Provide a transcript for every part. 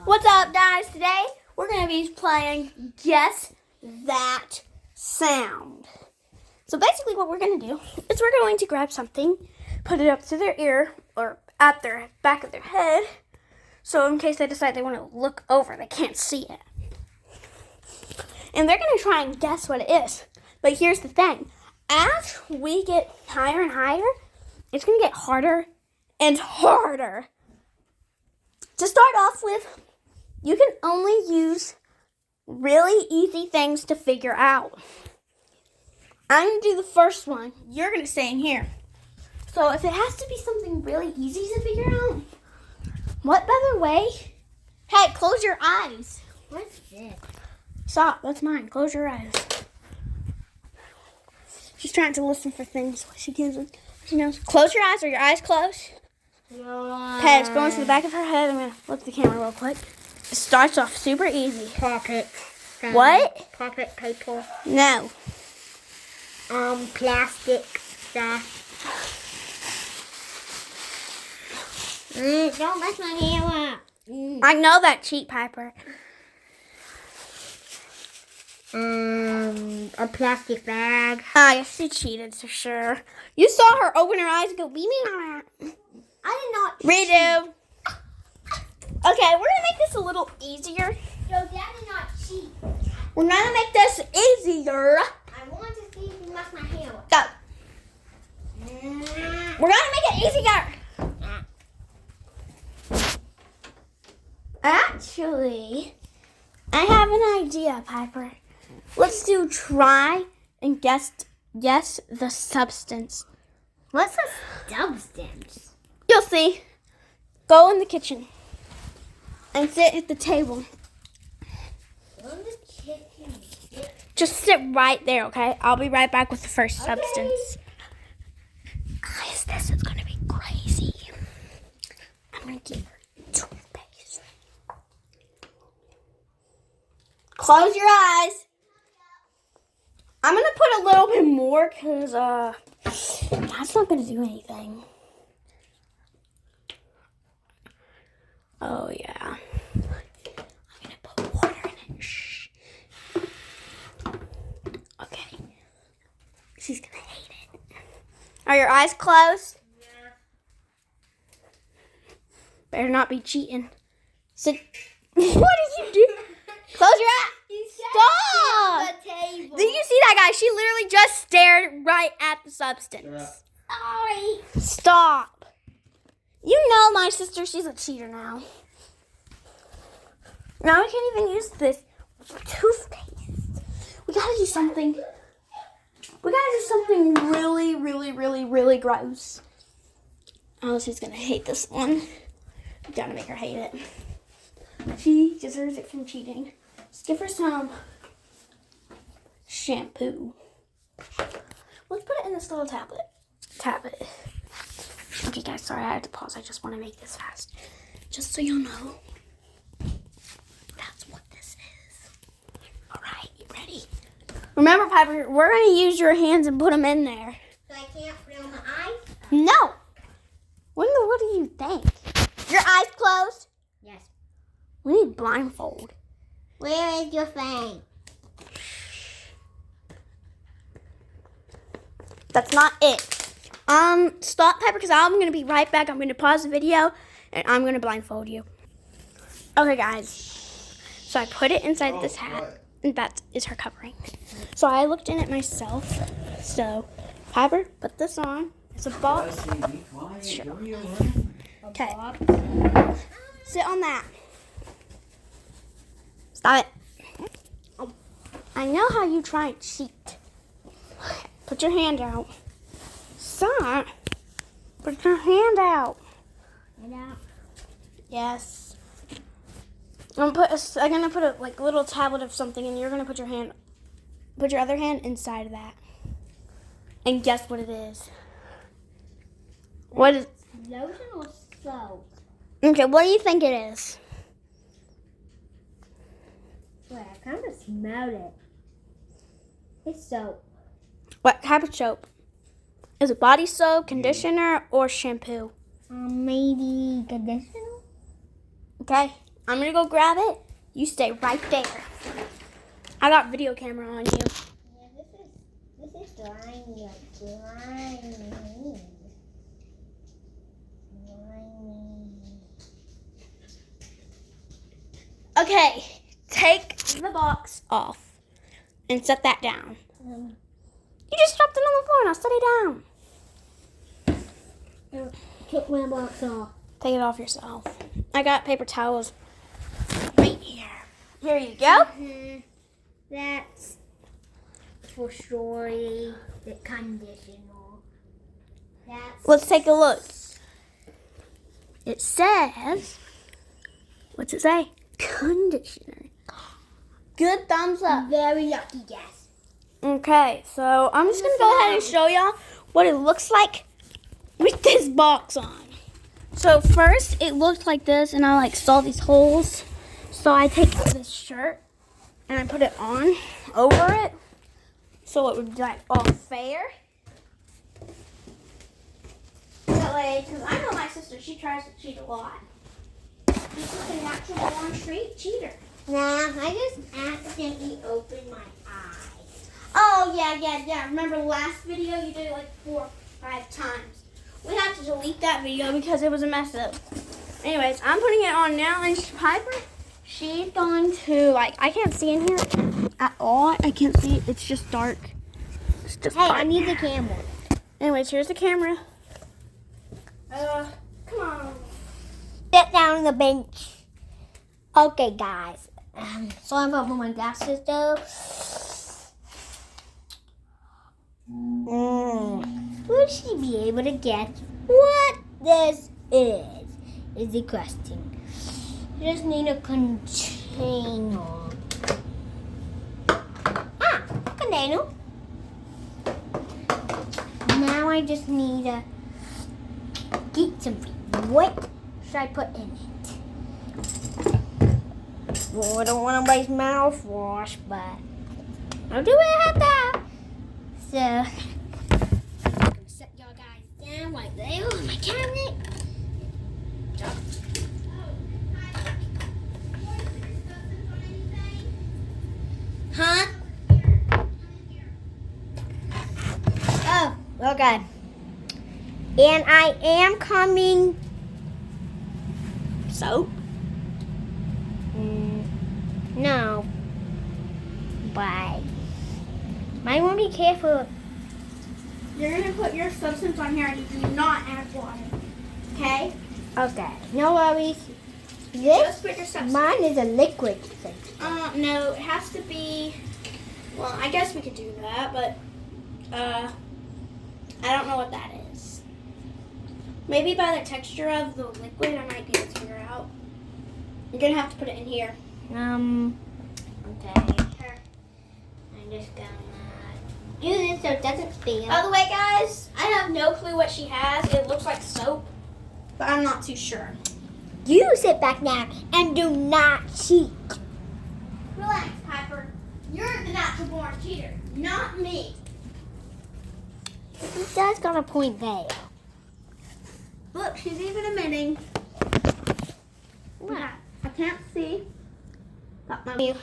What's up, guys? Today we're going to be playing Guess That Sound. So basically what we're going to do is we're going to grab something, put it up to their ear or at their back of their head, so in case they decide they want to look over, they can't see it. And they're going to try and guess what it is. But here's the thing. As we get higher and higher, it's going to get harder and harder. To start off with, you can only use really easy things to figure out. I'm going to do the first one. You're going to stay in here. So if it has to be something really easy to figure out, what better way? Hey, close your eyes. What's this? Stop. That's mine. Close your eyes. She's trying to listen for things. She knows. Close your eyes. Are your eyes closed? Okay, it's going to the back of her head. I'm going to look at the camera real quick. It starts off super easy. Pocket. What? Pocket paper. No. Plastic stuff. Don't mess my hair up. I know that, cheat Piper. A plastic bag. Ah, yes, she cheated for sure. You saw her open her eyes and go, beep, beep. I did not Redo. Okay, we're going to make this a little easier. Yo, Dad did not cheat. We're going to make this easier. I want to see if you mess my hair up. Go. We're going to make it easier. Actually, I have an idea, Piper. Let's do try and guess the substance. What's a substance? You'll see. Go in the kitchen and sit at the table. Go in the kitchen. Just sit right there, okay? I'll be right back with the first substance. Guys, this is going to be crazy. I'm going to give her toothpaste. Close your eyes. I'm going to put a little bit more because that's not going to do anything. Oh, yeah. I'm going to put water in it. Shh. Okay. She's going to hate it. Are your eyes closed? Yeah. Better not be cheating. Sit. What did you do? Close your eyes. Stop. The table. Did you see that guy? She literally just stared right at the substance. Sorry. Stop. You know my sister, she's a cheater now. Now I can't even use this toothpaste. We gotta do something. We gotta do something really, really, really, really gross. Oh, she's gonna hate this one. We gotta make her hate it. She deserves it from cheating. Let's give her some shampoo. Let's put it in this little tablet. Okay, guys, sorry, I had to pause. I just want to make this fast. Just so you know, that's what this is. All right, you ready? Remember, Piper, we're going to use your hands and put them in there. So I can't put it on my eyes? No. What do you think? Your eyes closed? Yes. We need blindfold. Where is your thing? That's not it. Stop, Piper, because I'm going to be right back. I'm going to pause the video, and I'm going to blindfold you. Okay, guys. So I put it inside this hat, and that is her covering. So I looked in it myself. So, Piper, put this on. It's a ball. Sure. Okay. Sit on that. Stop it. I know how you try and cheat. Put your hand out. Stop. Put your hand out. Hand out. Yes. I'm gonna put a little tablet of something, and you're gonna put your other hand inside of that, and guess what it is. What is? Lotion or soap? Okay, what do you think it is? Wait, I kind of smelled it. It's soap. What type of soap? Is it body soap, conditioner, or shampoo? Maybe conditioner? Okay. I'm gonna go grab it. You stay right there. I got video camera on you. Yeah, this is slimy, like slimy. Okay, take the box off and set that down. You just dropped it on the floor. Now set it down. Took my box off. Take it off yourself. I got paper towels right here. Here you go. That's for sure the conditioner. Let's take a look. It says, what's it say? Conditioner. Good thumbs up. Very lucky guess. Okay, so I'm just gonna go ahead and show y'all what it looks like with this box on. So first it looked like this, and I saw these holes. So I take this shirt and I put it on over it, so it would be all fair. That way, because I know my sister, she tries to cheat a lot. This is a natural born straight cheater. Nah, I just accidentally opened my eye. Oh, yeah. Remember last video? You did it 4 or 5 times. We had to delete that video because it was a mess up. Anyways, I'm putting it on now, and Piper, she's going to, I can't see in here at all. I can't see. It's just dark. It's just Hey, dark. I need the camera. Anyways, here's the camera. Come on. Sit down on the bench. Okay, guys. Sorry about my glasses, though. Will she be able to guess what this is? Is the question. Just need a container. Container. Now I just need to get something. What should I put in it? Well, I don't want to waste mouthwash, but I'll do it at that. So, I'm going to set y'all guys down right there on my cabinet. Huh? Oh, okay. And I am coming. Soap? No. But might want to be careful. You're going to put your substance on here, and you do not add water. Okay? Okay. No worries. Just This put your substance. mine is a liquid thing. No, it has to be, well, I guess we could do that, but, I don't know what that is. Maybe by the texture of the liquid, I might be able to figure out. You're gonna have to put it in here. Okay. I'm just gonna do this so it doesn't spill. By the way, guys, I have no clue what she has. It looks like soap, but I'm not too sure. You sit back now and do not cheat. Relax, Piper. You're the natural born cheater, not me. He does got a point there. Look, she's even admitting. What? I can't see. Got my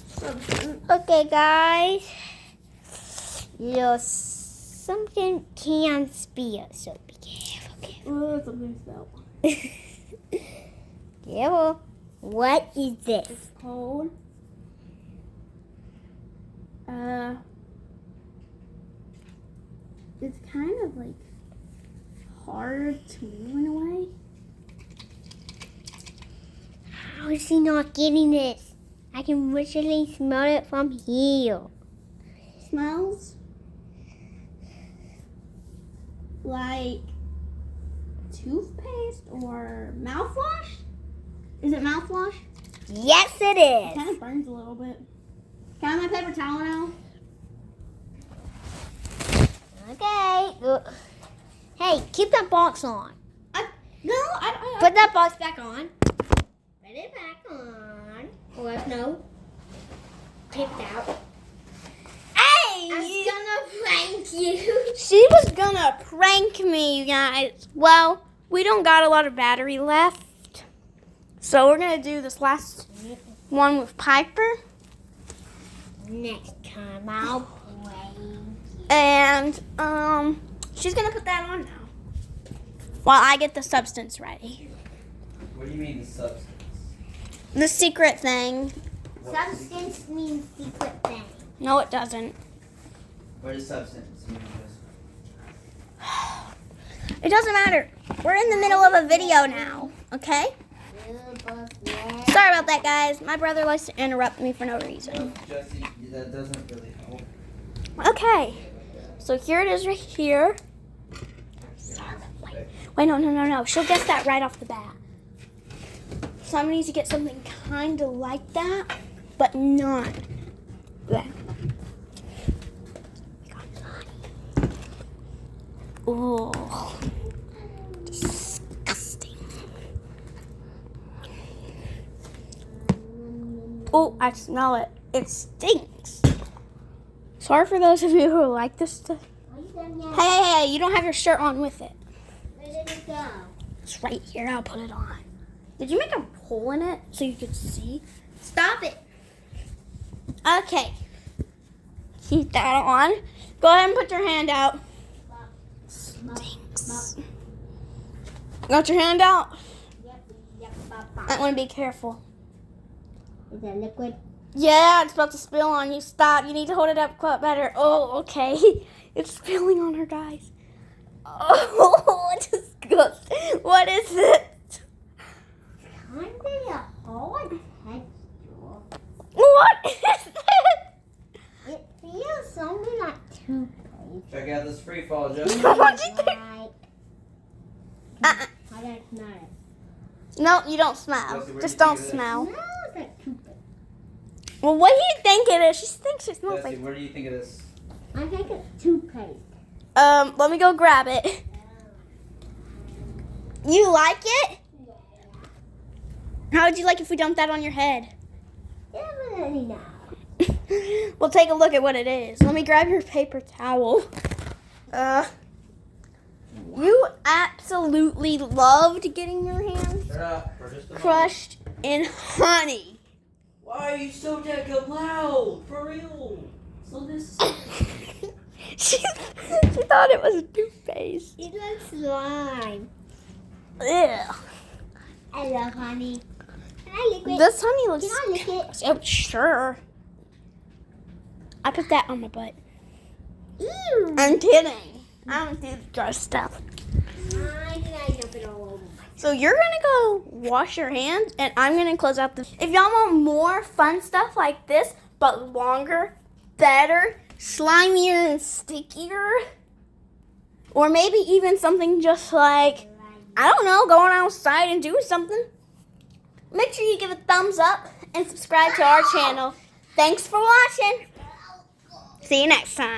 substance. Okay, guys. Something can spill, so be careful. Oh, something spelled. Careful. What is this? It's cold. It's kind of hard to move in a way. How is he not getting this? I can literally smell it from here. Smells like toothpaste or mouthwash. Is it mouthwash? Yes, it It is. kind of burns a little bit. Can I have my paper towel now? Okay. Hey, keep that box on. No, I Put that box back on. Put it back on. Or no. Take it out. Hey! I'm gonna prank you. She was gonna prank me, you guys. Well, we don't got a lot of battery left. So we're gonna do this last one with Piper. Next time I'll play. And she's gonna put that on now. While I get the substance ready. What do you mean the substance? The secret thing. Substance means secret thing. No, it doesn't. What does substance mean? It doesn't matter. We're in the middle of a video now, okay? Sorry about that, guys. My brother likes to interrupt me for no reason. Jesse, that doesn't really help. Okay. So here it is right here. Wait, no. She'll guess that right off the bat. So I'm going to need to get something kind of like that, but not that. Oh, disgusting. Oh, I smell it. It stinks. Sorry for those of you who like this stuff. Are you done yet? Hey, you don't have your shirt on with it. Where did it go? It's right here. I'll put it on. Did you make a hole in it so you could see? Stop it. Okay. Keep that on. Go ahead and put your hand out. Stinks. Got your hand out? Yep. I want to be careful. Is that liquid? Yeah, it's about to spill on you. Stop. You need to hold it up better. Oh, okay. It's spilling on her, guys. Oh, it's disgusting. What is it? Kind of a hard texture. What is it? It feels something like toothpaste. Check out this free fall, Jesse. What'd you think? Like, Uh-uh. I don't smell it. No, you don't smell. Jesse, where Just do you don't think it is? smell. It smells like toothpaste. Well, what do you think it is? She thinks it smells Jesse, like... where do you think it is? I think it's toothpaste. Let me go grab it. You like it? How would you like if we dumped that on your head? Definitely not. We'll take a look at what it is. Let me grab your paper towel. You absolutely loved getting your hands Shut up for just a moment. crushed in honey. Why are you so damn loud? For real. So this. She thought it was toothpaste. It looks slime. Ew. I love honey. Can I lick it? This honey looks... Can I lick it? Oh, sure. I put that on my butt. Ew. I'm kidding. I don't do the gross stuff. Why did I dump it all over? So you're gonna go wash your hands, and I'm gonna close out the. If y'all want more fun stuff like this, but longer, better, slimier, and stickier, or maybe even something just like, I don't know, going outside and doing something, make sure you give a thumbs up and subscribe to our channel. Thanks for watching. See you next time.